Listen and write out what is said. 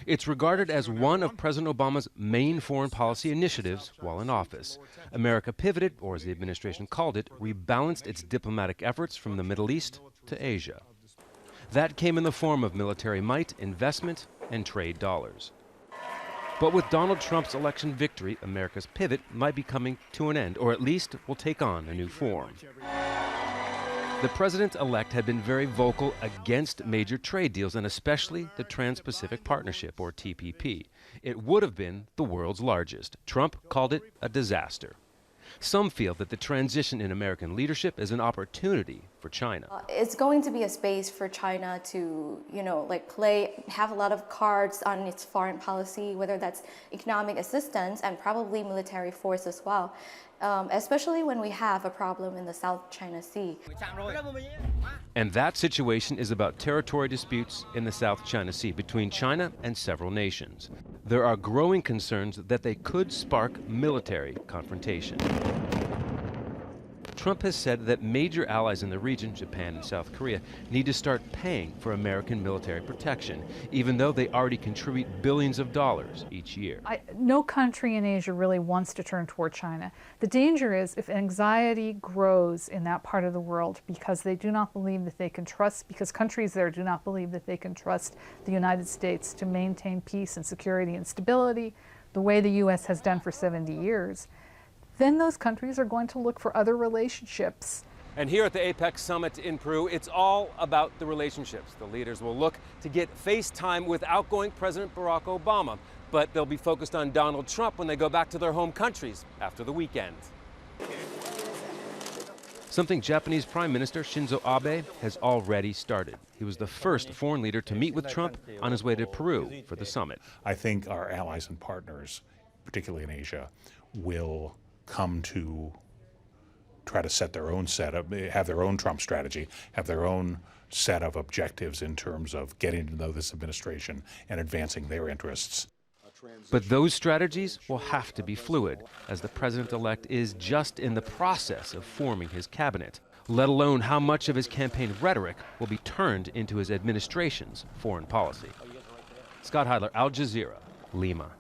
It's regarded as one of President Obama's main foreign policy initiatives while in office. America pivoted, or as the administration called it, rebalanced its diplomatic efforts from the Middle East to Asia. That came in the form of military might, investment, and trade dollars. But with Donald Trump's election victory, America's pivot might be coming to an end, or at least will take on a new form. The president-elect had been very vocal against major trade deals, and especially the Trans-Pacific Partnership, or TPP. It would have been the world's largest. Trump called it a disaster. Some feel that the transition in American leadership is an opportunity for China. It's going to be a space for China to, have a lot of cards on its foreign policy, whether that's economic assistance and probably military force as well, especially when we have a problem in the South China Sea. And that situation is about territory disputes in the South China Sea between China and several nations. There are growing concerns that they could spark military confrontation. Trump has said that major allies in the region, Japan and South Korea, need to start paying for American military protection, even though they already contribute billions of dollars each year. No country in Asia really wants to turn toward China. The danger is if anxiety grows in that part of the world because they do not believe that they can trust, because countries there do not believe that they can trust the United States to maintain peace and security and stability the way the U.S. has done for 70 years, then those countries are going to look for other relationships. And here at the APEC summit in Peru, it's all about the relationships. The leaders will look to get face time with outgoing President Barack Obama, but they'll be focused on Donald Trump when they go back to their home countries after the weekend. Something Japanese Prime Minister Shinzo Abe has already started. He was the first foreign leader to meet with Trump on his way to Peru for the summit. I think our allies and partners, particularly in Asia, will come to try to set their own setup, have their own Trump strategy, have their own set of objectives in terms of getting to know this administration and advancing their interests. But those strategies will have to be fluid, as the president-elect is just in the process of forming his cabinet, let alone how much of his campaign rhetoric will be turned into his administration's foreign policy. Scott Heidler, Al Jazeera, Lima.